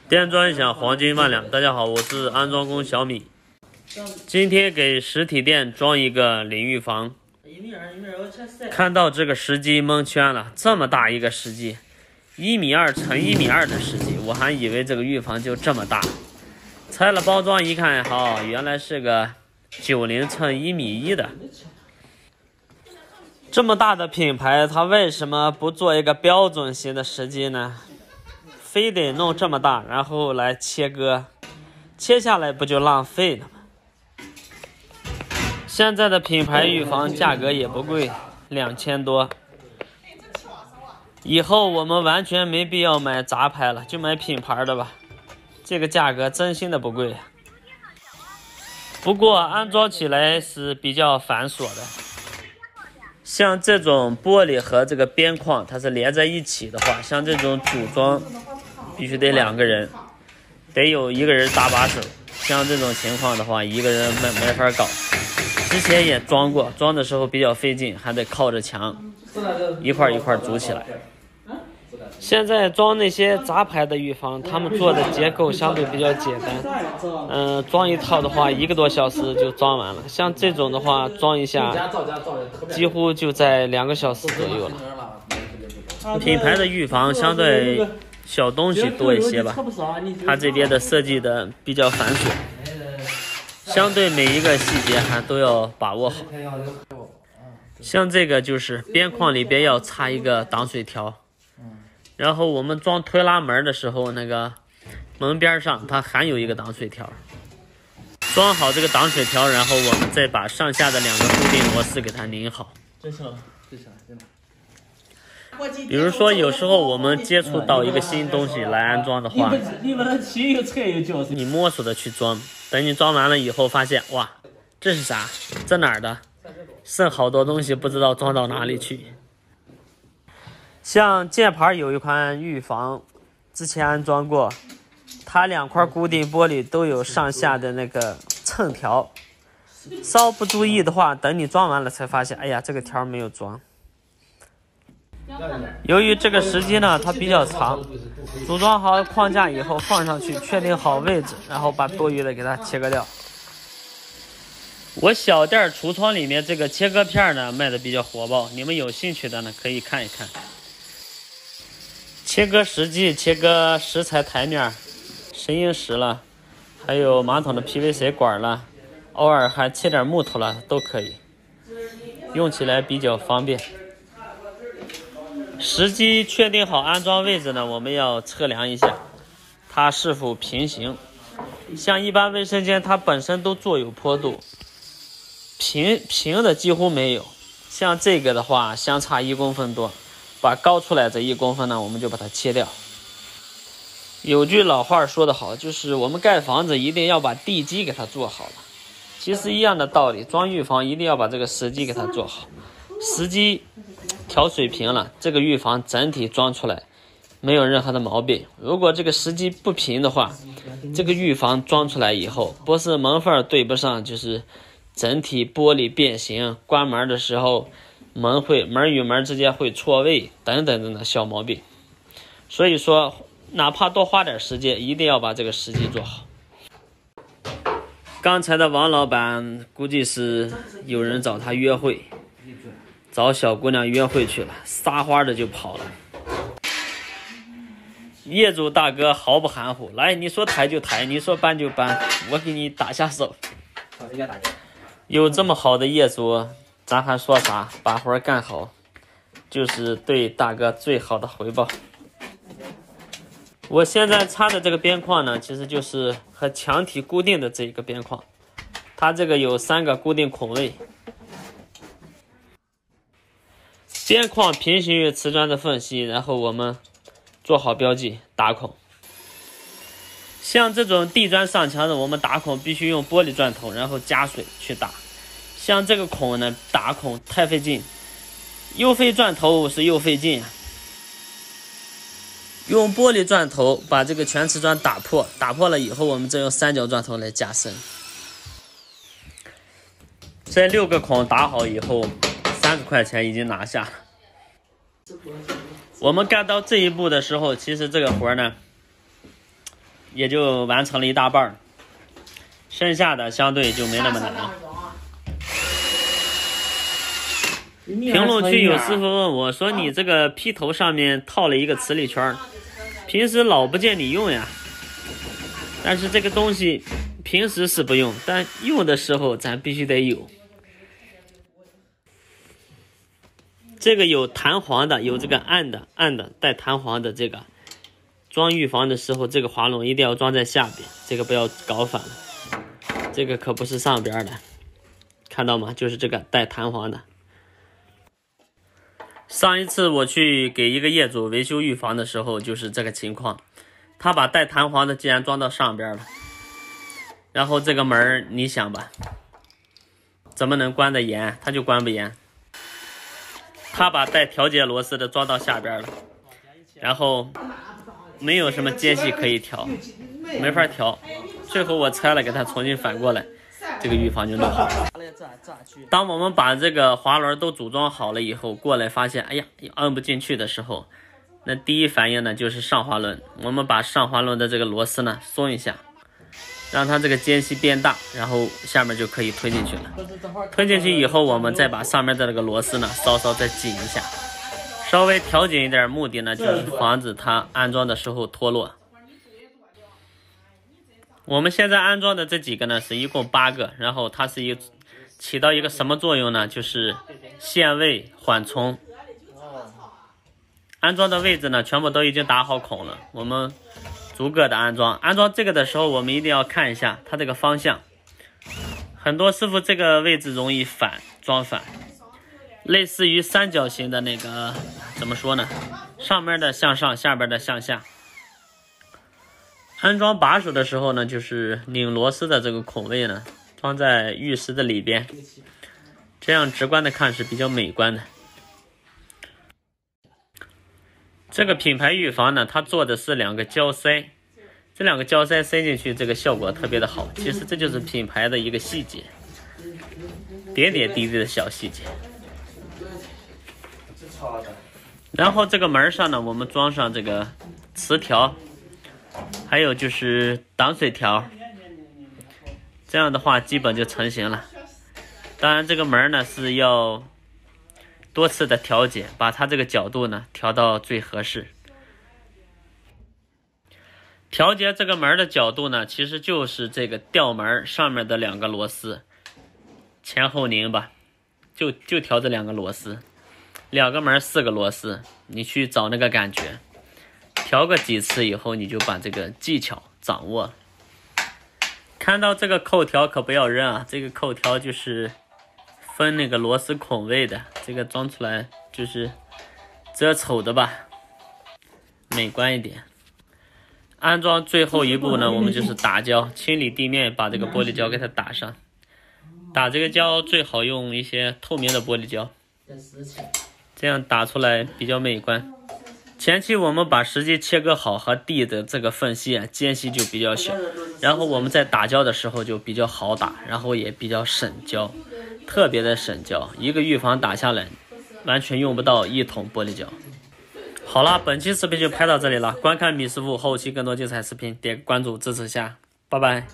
电钻响，黄金万两。大家好，我是安装工小米。今天给实体店装一个淋浴房。看到这个实机蒙圈了，这么大一个实机，1.2米乘1.2米的实机，我还以为这个浴房就这么大。拆了包装一看，好，原来是个90乘1.1米的。这么大的品牌，它为什么不做一个标准型的实机呢？非得弄这么大，然后来切割，切下来不就浪费了吗？现在的品牌浴房价格也不贵，2000多。以后我们完全没必要买杂牌了，就买品牌的吧。这个价格真心的不贵。不过安装起来是比较繁琐的。像这种玻璃和这个边框它是连在一起的话，像这种组装必须得2个人，得有1个人搭把手。像这种情况的话，1个人没法搞。之前也装过，装的时候比较费劲，还得靠着墙一块一块组起来。现在装那些杂牌的浴房，他们做的结构相对比较简单，装一套的话1个多小时就装完了。像这种的话，装一下几乎就在2个小时左右了。品牌的浴房相对小东西多一些吧，它这边的设计的比较繁琐，相对每一个细节还都要把握好。像这个就是边框里边要插一个挡水条，然后我们装推拉门的时候，那个门边上它还有一个挡水条。装好这个挡水条，然后我们再把上下的2个固定螺丝给它拧好。比如说有时候我们接触到一个新东西来安装的话，你摸索的去装，等你装完了以后发现，哇，这是啥？这哪儿的？剩好多东西不知道装到哪里去。像箭牌有一款浴房，之前安装过，它2块固定玻璃都有上下的那个衬条，稍不注意的话，等你装完了才发现，哎呀，这个条没有装。由于这个实机呢它比较长，组装好框架以后放上去，确定好位置，然后把多余的给它切割掉。我小店橱窗里面这个切割片呢卖的比较火爆，你们有兴趣的呢可以看一看。切割实机、切割食材台面、石英石了，还有马桶的 PVC 管了，偶尔还切点木头了都可以，用起来比较方便。实机确定好安装位置呢，我们要测量一下它是否平行。像一般卫生间它本身都做有坡度，平的几乎没有。像这个的话相差1公分多，把高出来这1公分呢我们就把它切掉。有句老话说得好，就是我们盖房子一定要把地基给它做好了。其实一样的道理，装浴房一定要把这个实机给它做好。实机调水平了，这个浴房整体装出来没有任何的毛病。如果这个实机不平的话，这个浴房装出来以后，不是门缝对不上，就是整体玻璃变形，关门的时候门与门之间会错位等等的小毛病。所以说哪怕多花点时间，一定要把这个实机做好。刚才的王老板估计是有人找他约会，找小姑娘约会去了，撒花的就跑了。业主大哥毫不含糊，来，你说抬就抬，你说搬就搬，我给你打下手。有这么好的业主，咱还说啥？把活干好，就是对大哥最好的回报。我现在插的这个边框呢，其实就是和墙体固定的这一个边框，它这个有3个固定孔位。边框平行于瓷砖的缝隙，然后我们做好标记，打孔。像这种地砖上墙的，我们打孔必须用玻璃砖头，然后加水去打。像这个孔呢，打孔太费劲，又费砖头是又费劲啊。用玻璃砖头把这个全瓷砖打破，打破了以后，我们再用3角砖头来加深。这6个孔打好以后，30块钱已经拿下了。我们干到这一步的时候，其实这个活呢也就完成了一大半，剩下的相对就没那么难了。评论区有师傅问我说：“你这个劈头上面套了一个磁力圈，平时老不见你用呀？”但是这个东西平时是不用，但用的时候咱必须得有。这个有弹簧的，有这个暗的带弹簧的这个。装预防的时候，这个滑轮一定要装在下边，这个不要搞反了。这个可不是上边的，看到吗？就是这个带弹簧的。上一次我去给一个业主维修预防的时候，就是这个情况。他把带弹簧的竟然装到上边了，然后这个门你想吧，怎么能关得严？它就关不严。他把带调节螺丝的装到下边了，然后没有什么间隙可以调，没法调。最后我拆了，给它重新反过来，这个预防就弄好了。当我们把这个滑轮都组装好了以后，过来发现，哎呀，摁不进去的时候，那第一反应呢就是上滑轮。我们把上滑轮的这个螺丝呢松一下，让它这个间隙变大，然后下面就可以推进去了。推进去以后，我们再把上面的这个螺丝呢稍稍再紧一下，稍微调紧一点，目的呢就是防止它安装的时候脱落。我们现在安装的这几个呢是一共8个，然后它是起到一个什么作用呢？就是限位缓冲。安装的位置呢全部都已经打好孔了，我们逐个的安装。安装这个的时候，我们一定要看一下它这个方向。很多师傅这个位置容易装反，类似于三角形的那个怎么说呢？上面的向上，下边的向下。安装把手的时候呢，就是拧螺丝的这个孔位呢，装在玉石的里边，这样直观的看是比较美观的。这个品牌预防呢，它做的是2个胶塞，这2个胶塞塞进去，这个效果特别的好。其实这就是品牌的一个细节，点点滴滴的小细节。然后这个门上呢，我们装上这个磁条，还有就是挡水条，这样的话基本就成型了。当然这个门呢是要多次的调节，把它这个角度呢调到最合适。调节这个门的角度呢，其实就是这个吊门上面的2个螺丝前后拧吧，就调这2个螺丝，2个门4个螺丝，你去找那个感觉。调个几次以后，你就把这个技巧掌握了。看到这个扣条可不要扔啊，这个扣条就是分那个螺丝孔位的，这个装出来就是遮丑的吧，美观一点。安装最后一步呢，我们就是打胶，清理地面，把这个玻璃胶给它打上。打这个胶最好用一些透明的玻璃胶，这样打出来比较美观。前期我们把实际切割好和地的这个缝隙间隙就比较小，然后我们在打胶的时候就比较好打，然后也比较省胶，特别的省胶，一个预防打下来完全用不到1桶玻璃胶。好了，本期视频就拍到这里了，观看米师傅后期更多精彩视频，点个关注支持下，拜拜。